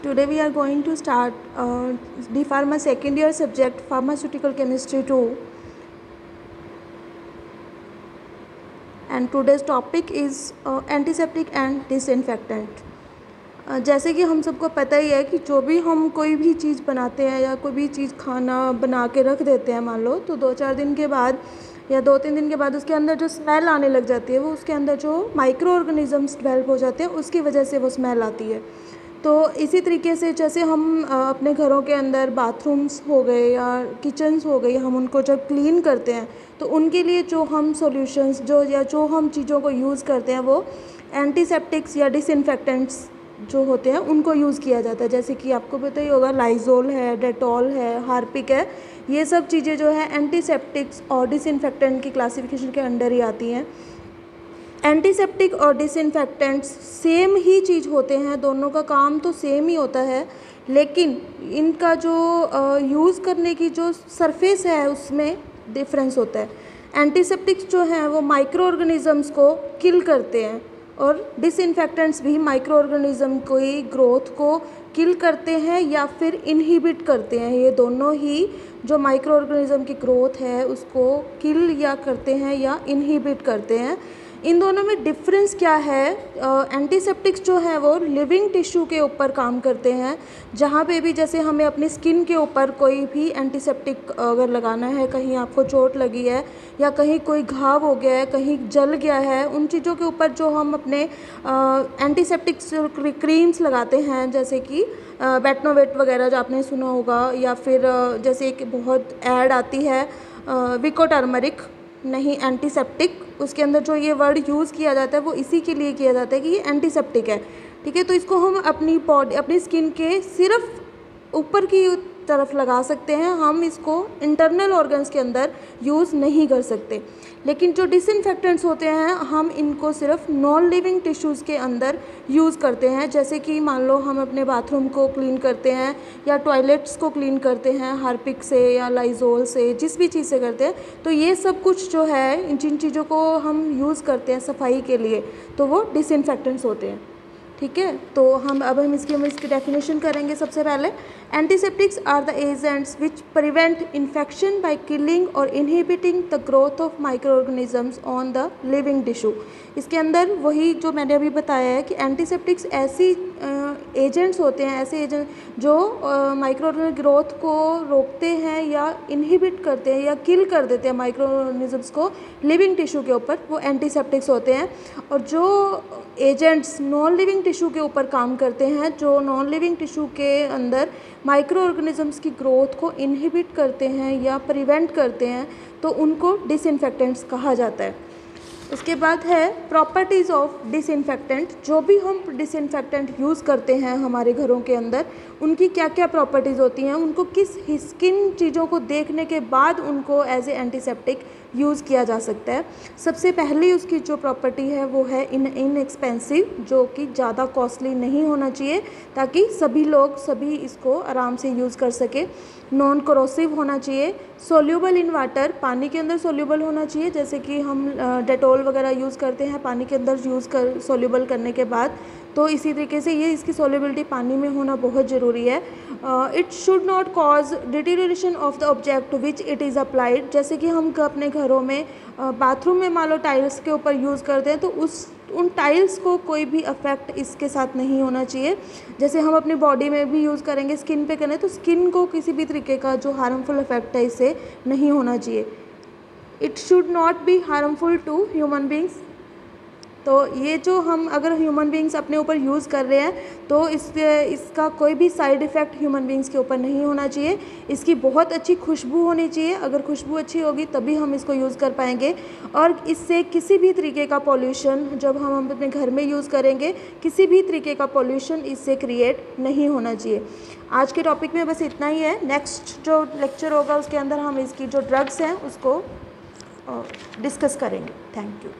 Today we are going to start the pharma second year subject pharmaceutical chemistry 2, and today's topic is antiseptic and disinfectant. जैसे कि हम सबको पता ही है कि जो भी हम कोई भी चीज़ बनाते हैं या कोई भी चीज़ खाना बना के रख देते हैं, मान लो तो 2-4 दिन के बाद या 2-3 दिन के बाद उसके अंदर जो स्मेल आने लग जाती है वो उसके अंदर जो माइक्रो ऑर्गेनिजम्स डेवलप हो जाते हैं उसकी वजह से वो स्मेल आती है। तो इसी तरीके से जैसे हम अपने घरों के अंदर बाथरूम्स हो गए या किचन्स हो गई, हम उनको जब क्लीन करते हैं तो उनके लिए जो हम सॉल्यूशंस जो हम चीज़ों को यूज़ करते हैं वो एंटीसेप्टिक्स या डिसइंफेक्टेंट्स जो होते हैं उनको यूज़ किया जाता है। जैसे कि आपको पता ही होगा, लाइजोल है, डेटॉल है, हार्पिक है, ये सब चीज़ें जो है एंटीसेप्टिक्स और डिसइंफेक्टेंट की क्लासिफिकेशन के अंडर ही आती हैं। एंटीसेप्टिक और डिसइंफेक्टेंट्स सेम ही चीज़ होते हैं, दोनों का काम तो सेम ही होता है, लेकिन इनका जो यूज़ करने की जो सरफेस है उसमें डिफरेंस होता है। एंटीसेप्टिक्स जो हैं वो माइक्रो ऑर्गेनिजम्स को किल करते हैं और डिसइंफेक्टेंट्स भी माइक्रो ऑर्गेनिज्म की ग्रोथ को किल करते हैं या फिर इनहिबिट करते हैं। ये दोनों ही जो माइक्रो ऑर्गेनिज्म की ग्रोथ है उसको किल या करते हैं या इनहिबिट करते हैं। इन दोनों में डिफरेंस क्या है? एंटीसेप्टिक्स जो है वो लिविंग टिश्यू के ऊपर काम करते हैं, जहाँ पे भी जैसे हमें अपनी स्किन के ऊपर कोई भी एंटीसेप्टिक अगर लगाना है, कहीं आपको चोट लगी है या कहीं कोई घाव हो गया है, कहीं जल गया है, उन चीज़ों के ऊपर जो हम अपने एंटीसेप्टिक क्रीम्स लगाते हैं, जैसे कि बेटनोवेट वगैरह जो आपने सुना होगा, या फिर जैसे एक बहुत ऐड आती है विको टर्मरिक, नहीं एंटीसेप्टिक, उसके अंदर जो ये वर्ड यूज़ किया जाता है वो इसी के लिए किया जाता है कि ये एंटीसेप्टिक है। ठीक है, तो इसको हम अपनी बॉडी, अपनी स्किन के सिर्फ ऊपर की तरफ लगा सकते हैं, हम इसको इंटरनल ऑर्गन्स के अंदर यूज़ नहीं कर सकते। लेकिन जो डिसइंफेक्टेंट्स होते हैं हम इनको सिर्फ नॉन लिविंग टिश्यूज़ के अंदर यूज़ करते हैं। जैसे कि मान लो हम अपने बाथरूम को क्लीन करते हैं या टॉयलेट्स को क्लीन करते हैं हार्पिक से या लाइजोल से, जिस भी चीज़ से करते हैं, तो ये सब कुछ जो है जिन चीज़ों को हम यूज़ करते हैं सफाई के लिए तो वो डिसइंफेक्टेंट्स होते हैं। ठीक है, तो हम इसकी डेफिनेशन करेंगे। सबसे पहले, antiseptics are the agents which prevent infection by killing और inhibiting the growth of micro organisms on the living tissue. इसके अंदर वही जो मैंने अभी बताया है कि एंटीसेप्टिक्स ऐसी एजेंट्स होते हैं, ऐसे एजेंट जो माइक्रो ऑर्गेनिज्म ग्रोथ को रोकते हैं या इनहिबिट करते हैं या किल कर देते हैं माइक्रो ऑर्गेनिजम्स को लिविंग टिश्यू के ऊपर, वो एंटीसेप्टिक्स होते हैं। और जो एजेंट्स नॉन लिविंग टिश्यू के ऊपर काम करते हैं, जो नॉन लिविंग टिश्यू के अंदर माइक्रो ऑर्गेनिजम्स की ग्रोथ को इनहिबिट करते हैं या प्रिवेंट करते हैं, तो उनको डिसइंफेक्टेंट्स कहा जाता है। उसके बाद है प्रॉपर्टीज़ ऑफ डिसइंफेक्टेंट। जो भी हम डिसइंफेक्टेंट यूज़ करते हैं हमारे घरों के अंदर, उनकी क्या क्या प्रॉपर्टीज़ होती हैं, उनको किन चीज़ों को देखने के बाद उनको एज ए एंटीसेप्टिक यूज़ किया जा सकता है। सबसे पहली उसकी जो प्रॉपर्टी है वो है इनएक्सपेंसिव, जो कि ज़्यादा कॉस्टली नहीं होना चाहिए ताकि सभी इसको आराम से यूज़ कर सके। नॉन करोसिव होना चाहिए। सोल्यूबल इन वाटर, पानी के अंदर सोल्यूबल होना चाहिए, जैसे कि हम डेटॉल वगैरह यूज़ करते हैं पानी के अंदर सोल्यूबल करने के बाद, तो इसी तरीके से ये इसकी सोल्यूबिलिटी पानी में होना बहुत ज़रूरी है। It should not cause deterioration of the object which it is applied. जैसे कि हम अपने घरों में बाथरूम में मान लो टाइल्स के ऊपर यूज़ करते हैं, तो उन टाइल्स को कोई भी अफेक्ट इसके साथ नहीं होना चाहिए। जैसे हम अपनी बॉडी में भी यूज़ करेंगे, स्किन पे करें, तो स्किन को किसी भी तरीके का जो हार्मफुल इफेक्ट है इससे नहीं होना चाहिए। It should not be harmful to human beings. तो ये जो हम अगर ह्यूमन बींग्स अपने ऊपर यूज़ कर रहे हैं तो इसका कोई भी साइड इफ़ेक्ट ह्यूमन बींग्स के ऊपर नहीं होना चाहिए। इसकी बहुत अच्छी खुशबू होनी चाहिए, अगर खुशबू अच्छी होगी तभी हम इसको यूज़ कर पाएंगे। और इससे किसी भी तरीके का पॉल्यूशन, जब हम अपने घर में यूज़ करेंगे, किसी भी तरीके का पॉल्यूशन इससे क्रिएट नहीं होना चाहिए। आज के टॉपिक में बस इतना ही है। नेक्स्ट जो लेक्चर होगा उसके अंदर हम इसकी जो ड्रग्स हैं उसको डिस्कस करेंगे। Thank you.